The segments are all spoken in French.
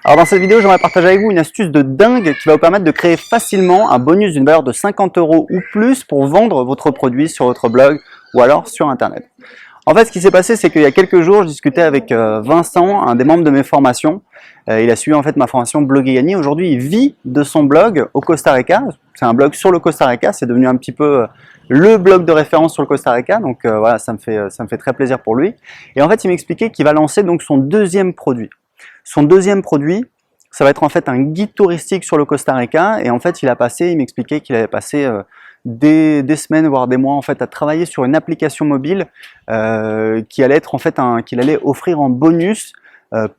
Alors dans cette vidéo, j'aimerais partager avec vous une astuce de dingue qui va vous permettre de créer facilement un bonus d'une valeur de 50 € ou plus pour vendre votre produit sur votre blog ou alors sur internet. En fait, ce qui s'est passé, c'est qu'il y a quelques jours, je discutais avec Vincent, un des membres de mes formations. Il a suivi en fait ma formation Blog et Gagner. Aujourd'hui, il vit de son blog au Costa Rica. C'est un blog sur le Costa Rica. C'est devenu un petit peu le blog de référence sur le Costa Rica. Donc voilà, ça me fait très plaisir pour lui. Et en fait, il m'expliquait qu'il va lancer donc son deuxième produit. Son deuxième produit, ça va être en fait un guide touristique sur le Costa Rica. Et en fait, il m'expliquait qu'il avait passé des semaines, voire des mois en fait, à travailler sur une application mobile qui allait être en fait qu'il allait offrir en bonus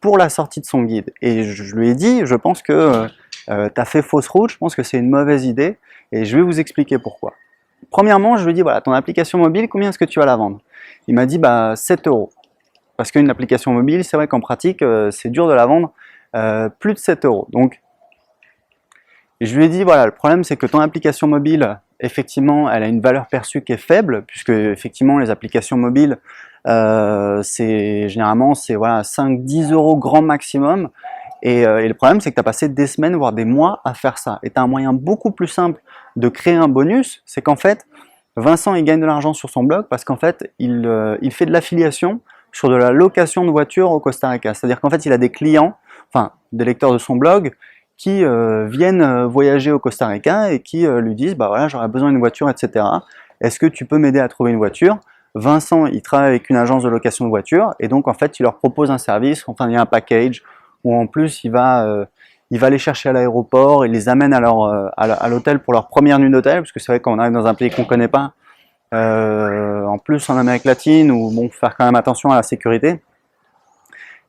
pour la sortie de son guide. Et je lui ai dit, je pense que tu as fait fausse route, je pense que c'est une mauvaise idée. Et je vais vous expliquer pourquoi. Premièrement, je lui ai dit, voilà, ton application mobile, combien est-ce que tu vas la vendre? Il m'a dit, 7 €. Parce qu'une application mobile, c'est vrai qu'en pratique, c'est dur de la vendre plus de 7 €. Donc, je lui ai dit, voilà, le problème, c'est que ton application mobile, effectivement, elle a une valeur perçue qui est faible, puisque, effectivement, les applications mobiles, généralement, c'est voilà, 5-10 € grand maximum. Et le problème, c'est que tu as passé des semaines, voire des mois à faire ça. Et tu as un moyen beaucoup plus simple de créer un bonus, c'est qu'en fait, Vincent, il gagne de l'argent sur son blog parce qu'en fait, il fait de l'affiliation sur de la location de voitures au Costa Rica. C'est-à-dire qu'en fait, il a des clients, enfin, des lecteurs de son blog, qui viennent voyager au Costa Rica et qui lui disent, bah voilà, j'aurais besoin d'une voiture, etc. Est-ce que tu peux m'aider à trouver une voiture? Vincent, il travaille avec une agence de location de voitures et donc en fait, il leur propose un service, enfin, il y a un package où en plus, il va les chercher à l'aéroport, il les amène à l'hôtel pour leur première nuit d'hôtel, parce que c'est vrai quand on arrive dans un pays qu'on ne connaît pas, en plus en Amérique latine, où bon, faire quand même attention à la sécurité.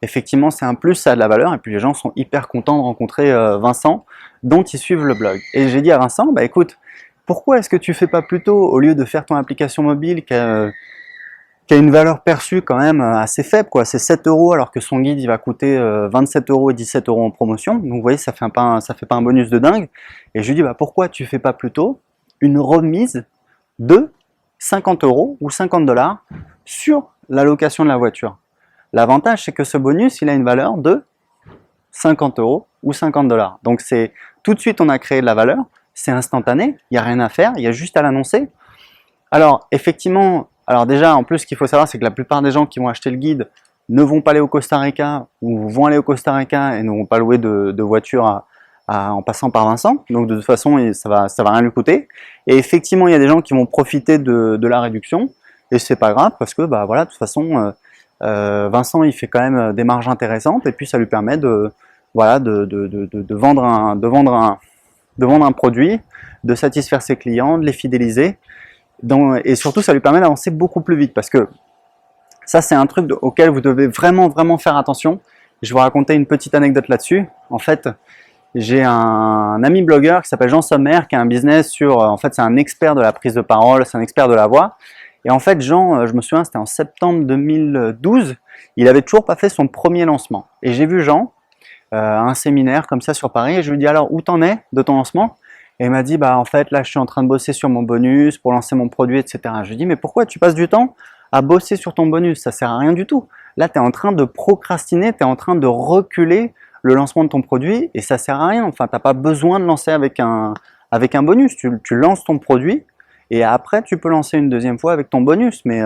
Effectivement, c'est un plus, ça a de la valeur, et puis les gens sont hyper contents de rencontrer Vincent, dont ils suivent le blog. Et j'ai dit à Vincent, bah écoute, pourquoi est-ce que tu fais pas plutôt, au lieu de faire ton application mobile qui a une valeur perçue quand même assez faible, quoi, c'est 7 € alors que son guide il va coûter 27 € et 17 € en promotion, donc vous voyez, ça fait pas un bonus de dingue. Et je lui dis, bah pourquoi tu fais pas plutôt une remise de 50 € ou 50 $ sur la location de la voiture. L'avantage, c'est que ce bonus, il a une valeur de 50 € ou 50 $. Donc c'est tout de suite, on a créé de la valeur, c'est instantané, il n'y a rien à faire, il y a juste à l'annoncer. Alors effectivement, alors déjà, en plus, ce qu'il faut savoir, c'est que la plupart des gens qui vont acheter le guide ne vont pas aller au Costa Rica ou vont aller au Costa Rica et ne vont pas louer de voiture en passant par Vincent. Donc de toute façon, ça va rien lui coûter. Et effectivement, il y a des gens qui vont profiter de la réduction et c'est pas grave parce que bah voilà, de toute façon, Vincent, il fait quand même des marges intéressantes et puis ça lui permet de vendre un produit, de satisfaire ses clients, de les fidéliser. Et surtout, ça lui permet d'avancer beaucoup plus vite parce que ça, c'est un truc auquel vous devez vraiment faire attention. Je vais vous raconter une petite anecdote là-dessus. En fait, j'ai un ami blogueur qui s'appelle Jean Sommer qui a un business sur, en fait, c'est un expert de la prise de parole, c'est un expert de la voix. Et en fait, Jean, je me souviens, c'était en septembre 2012, il avait toujours pas fait son premier lancement. Et j'ai vu Jean à un séminaire comme ça sur Paris et je lui dis, alors où t'en es de ton lancement? Et il m'a dit, bah en fait, là, je suis en train de bosser sur mon bonus pour lancer mon produit, etc. Je lui dis, mais pourquoi tu passes du temps à bosser sur ton bonus? Ça sert à rien du tout. Là, tu es en train de procrastiner, tu es en train de reculer le lancement de ton produit et ça sert à rien. Enfin, tu n'as pas besoin de lancer avec un bonus. Tu lances ton produit et après, tu peux lancer une deuxième fois avec ton bonus. Mais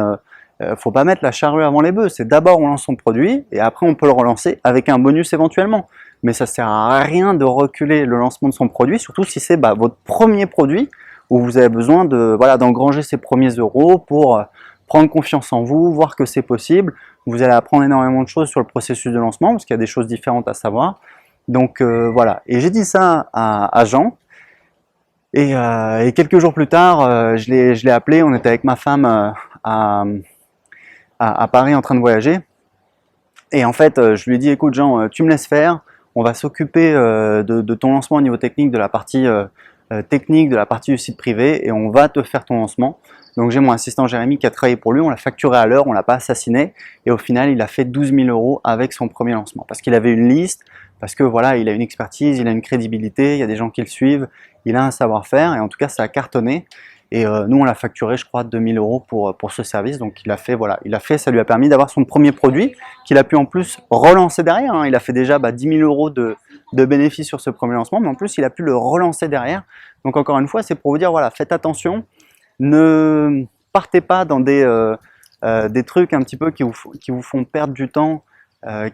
faut pas mettre la charrue avant les bœufs. C'est d'abord, on lance son produit et après, on peut le relancer avec un bonus éventuellement. Mais ça sert à rien de reculer le lancement de son produit, surtout si c'est votre premier produit où vous avez besoin d'engranger ces premiers euros pour prendre confiance en vous, voir que c'est possible. Vous allez apprendre énormément de choses sur le processus de lancement parce qu'il y a des choses différentes à savoir. Donc voilà. Et j'ai dit ça à Jean. Et quelques jours plus tard, je l'ai appelé. On était avec ma femme à Paris en train de voyager. Et en fait, je lui ai dit, écoute Jean, tu me laisses faire. On va s'occuper de ton lancement au niveau technique, de la partie technique, de la partie du site privé et on va te faire ton lancement. Donc j'ai mon assistant Jérémy qui a travaillé pour lui, on l'a facturé à l'heure, on l'a pas assassiné et au final il a fait 12 000 € avec son premier lancement parce qu'il avait une liste, parce que voilà, il a une expertise, il a une crédibilité, il y a des gens qui le suivent, il a un savoir-faire et en tout cas ça a cartonné. Et nous, on l'a facturé, je crois, 2000 € pour ce service. Donc, il a fait, voilà, ça lui a permis d'avoir son premier produit qu'il a pu en plus relancer derrière. Hein. Il a fait déjà 10 000 € de bénéfices sur ce premier lancement, mais en plus, il a pu le relancer derrière. Donc, encore une fois, c'est pour vous dire, voilà, faites attention. Ne partez pas dans des trucs un petit peu qui vous font perdre du temps,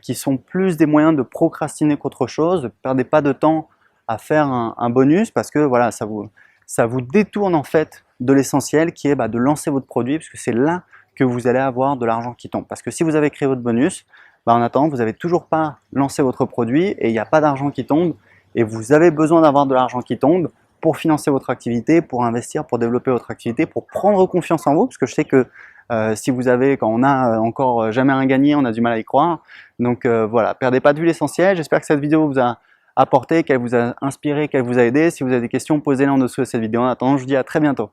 qui sont plus des moyens de procrastiner qu'autre chose. Perdez pas de temps à faire un bonus parce que voilà, ça vous détourne en fait de l'essentiel qui est de lancer votre produit, parce que c'est là que vous allez avoir de l'argent qui tombe. Parce que si vous avez créé votre bonus, en attendant, vous n'avez toujours pas lancé votre produit et il n'y a pas d'argent qui tombe, et vous avez besoin d'avoir de l'argent qui tombe pour financer votre activité, pour investir, pour développer votre activité, pour prendre confiance en vous, parce que je sais que si vous avez, quand on a encore jamais rien gagné, on a du mal à y croire. Donc voilà, perdez pas de vue l'essentiel. J'espère que cette vidéo vous a apporté, qu'elle vous a inspiré, qu'elle vous a aidé. Si vous avez des questions, posez-les en dessous de cette vidéo. En attendant, je vous dis à très bientôt.